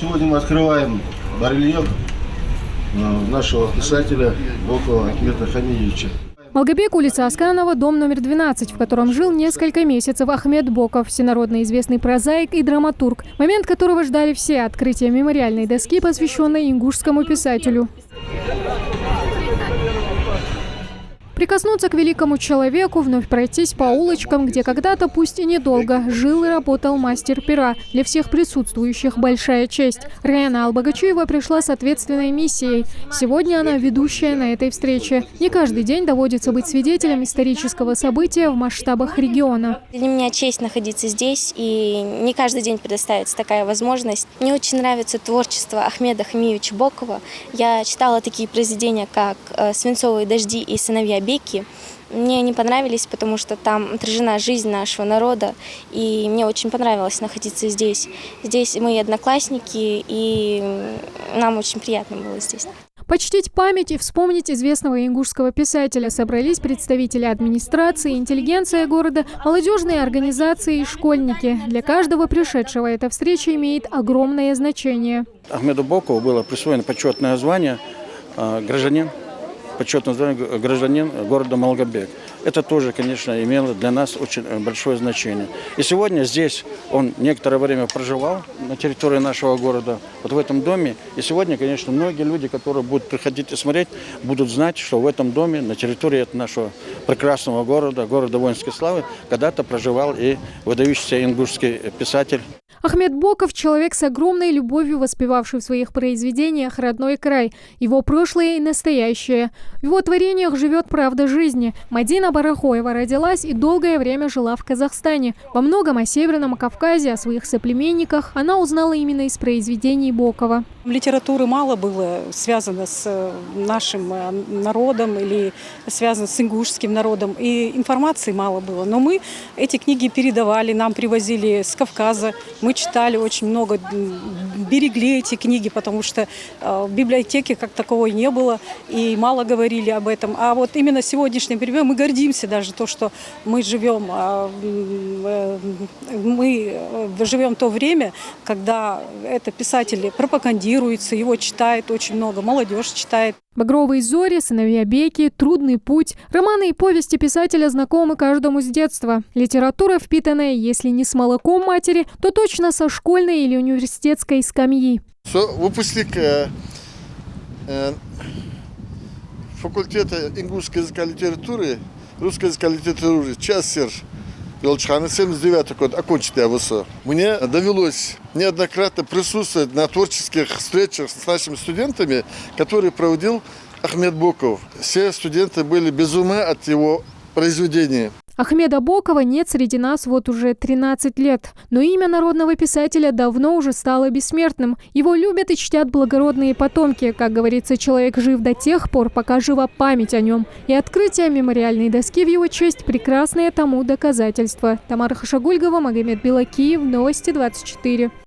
Сегодня мы открываем барельеф нашего писателя Бокова Ахмеда Хамидовича. Малгобек, улица Асканова, дом номер 12, в котором жил несколько месяцев Ахмед Боков, всенародно известный прозаик и драматург, момент которого ждали все – открытие мемориальной доски, посвященной ингушскому писателю. Прикоснуться к великому человеку, вновь пройтись по улочкам, где когда-то, пусть и недолго, жил и работал мастер пера. Для всех присутствующих большая честь. Раяна Албагачиева пришла с ответственной миссией. Сегодня она ведущая на этой встрече. Не каждый день доводится быть свидетелем исторического события в масштабах региона. Для меня честь находиться здесь, и не каждый день предоставится такая возможность. Мне очень нравится творчество Ахмеда Хамидовича Бокова. Я читала такие произведения, как «Свинцовые дожди» и «Сыновья Беки». Мне они понравились, потому что там отражена жизнь нашего народа, и мне очень понравилось находиться здесь. Здесь мои одноклассники, и нам очень приятно было здесь. Почтить память и вспомнить известного ингушского писателя собрались представители администрации, интеллигенция города, молодежные организации и школьники. Для каждого пришедшего эта встреча имеет огромное значение. Ахмеду Бокову было присвоено почетное звание гражданин города Малгобек. Это тоже, конечно, имело для нас очень большое значение. И сегодня здесь он некоторое время проживал на территории нашего города, вот в этом доме. И сегодня, конечно, многие люди, которые будут приходить и смотреть, будут знать, что в этом доме, на территории нашего прекрасного города, города воинской славы, когда-то проживал и выдающийся ингушский писатель. Ахмед Боков – человек с огромной любовью, воспевавший в своих произведениях родной край, его прошлое и настоящее. В его творениях живет правда жизни. Мадина Барахоева родилась и долгое время жила в Казахстане. Во многом о Северном Кавказе, о своих соплеменниках она узнала именно из произведений Бокова. Литературы мало было связано с нашим народом или связано с ингушским народом, и информации мало было. Но мы эти книги передавали, нам привозили с Кавказа, мы читали очень много, берегли эти книги, потому что в библиотеке как таковой не было, и мало говорили об этом. А вот именно сегодняшним периодом мы гордимся даже то, что мы живем в то время, когда это писатели пропагандируются, его читает очень много, молодежь читает. «Багровые зори», «Сыновья Беки», «Трудный путь». Романы и повести писателя знакомы каждому с детства. Литература, впитанная, если не с молоком матери, то точно со школьной или университетской скамьи. Выпускник факультета ингушского языка и литературы, русского языка и литературы, Часер Велчхана, 79 год, окончил я ВУЗ. Мне довелось неоднократно присутствовать на творческих встречах с нашими студентами, которые проводил Ахмед Боков. Все студенты были без ума от его произведений. Ахмеда Бокова нет среди нас вот уже 13 лет. Но имя народного писателя давно уже стало бессмертным. Его любят и чтят благородные потомки. Как говорится, человек жив до тех пор, пока жива память о нем. И открытие мемориальной доски в его честь – прекрасное тому доказательство. Тамара Хашагульгова, Магомед Белакиев, Новости 24.